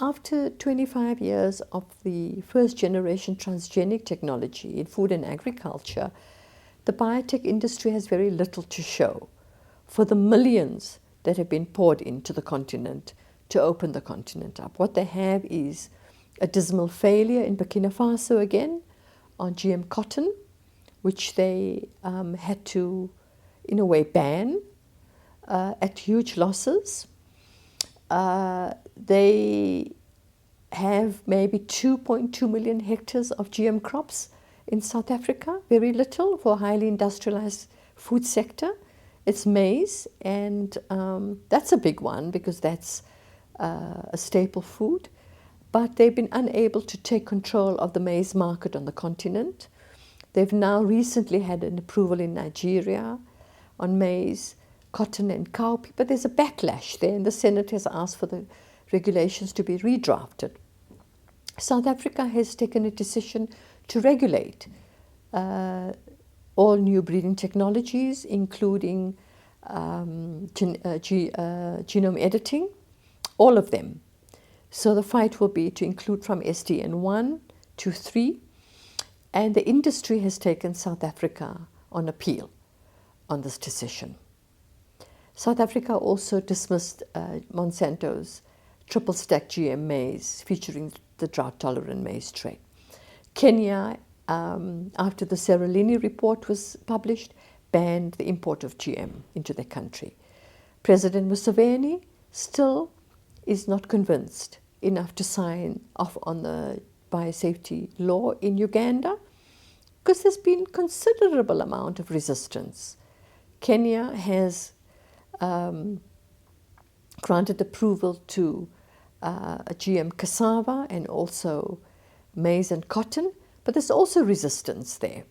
after 25 years of the first generation transgenic technology in food and agriculture, the biotech industry has very little to show for the millions that have been poured into the continent to open the continent up. What they have is a dismal failure in Burkina Faso again on GM cotton, which they had to, in a way, ban at huge losses. They have maybe 2.2 million hectares of GM crops in South Africa, very little for a highly industrialized food sector. It's maize, and that's a big one because that's a staple food. But they've been unable to take control of the maize market on the continent. They've now recently had an approval in Nigeria on maize, cotton and cowpea, but there's a backlash there, and the Senate has asked for the regulations to be redrafted. South Africa has taken a decision to regulate all new breeding technologies, including genome editing, all of them. So the fight will be to include from SDN1 to 3, and the industry has taken South Africa on appeal on this decision. South Africa also dismissed Monsanto's triple stack GM maize featuring the drought-tolerant maize trait. Kenya, after the Seralini report was published, banned the import of GM into their country. President Museveni still is not convinced enough to sign off on the biosafety law in Uganda because there's been considerable amount of resistance. Kenya has granted approval to a GM cassava and also maize and cotton, but there's also resistance there.